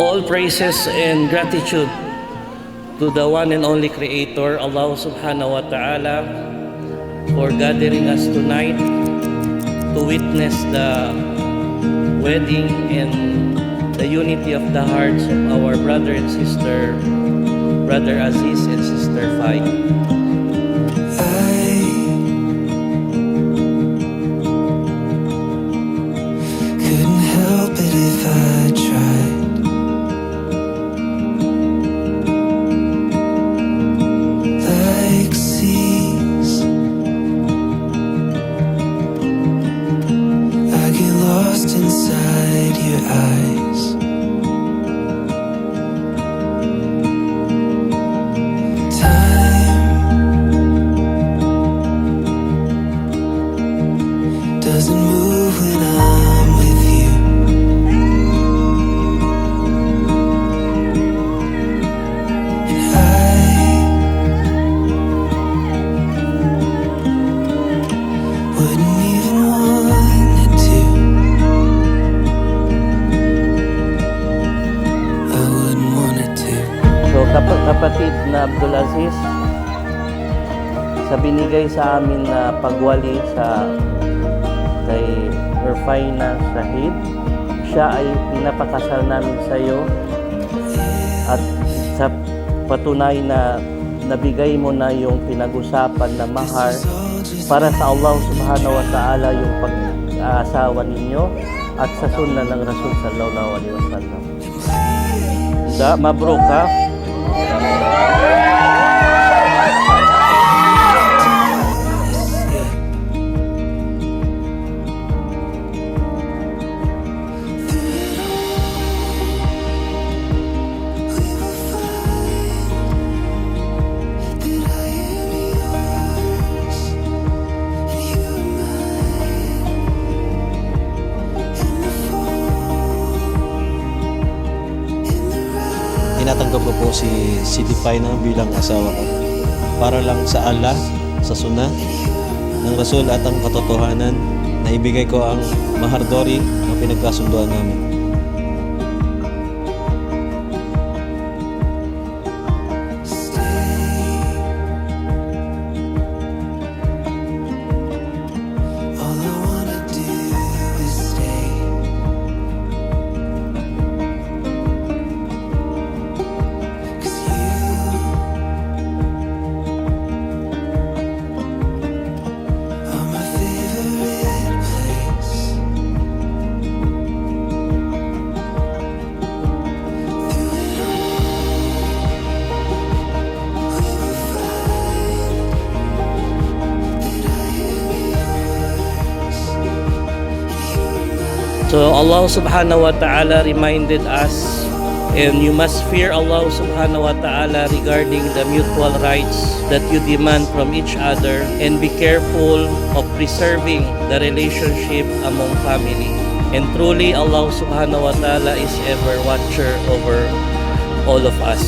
All praises and gratitude to the one and only Creator, Allah subhanahu wa ta'ala, for gathering us tonight to witness the wedding and the unity of the hearts of our brother and sister, Brother Aziz and Sister Fai. Couldn't help it if I tried. Like seas, I get lost inside your eyes. Time doesn't move when I'm with you. And I wouldn't even want it to. I wouldn't want it to. So kapatid na Abdul Aziz, sa binigay sa amin na pagwali sa kay Rufina Shahid, siya ay pinapakasal namin sa iyo at sa patunay na nabigay mo na yung pinag-usapan na mahar para sa Allah subhanahu wa ta'ala yung pag-aasawa ninyo at sa sunnah ng Rasul sallallahu alaihi wasallam. Mabruk ha. Tinatanggap ko po si Fai na bilang asawa ko para lang sa Allah, sa sunnah ng Rasul at ang katotohanan na ibigay ko ang mahardori na pinagkasunduan namin. All I wanna do is stay. 'Cause you are my favorite place. Through it all, we will find that I am yours. You're mine. So Allah subhanahu wa ta'ala reminded us, and you must fear Allah subhanahu wa ta'ala regarding the mutual rights that you demand from each other, and be careful of preserving the relationship among family. And truly Allah subhanahu wa ta'ala is ever watcher over all of us.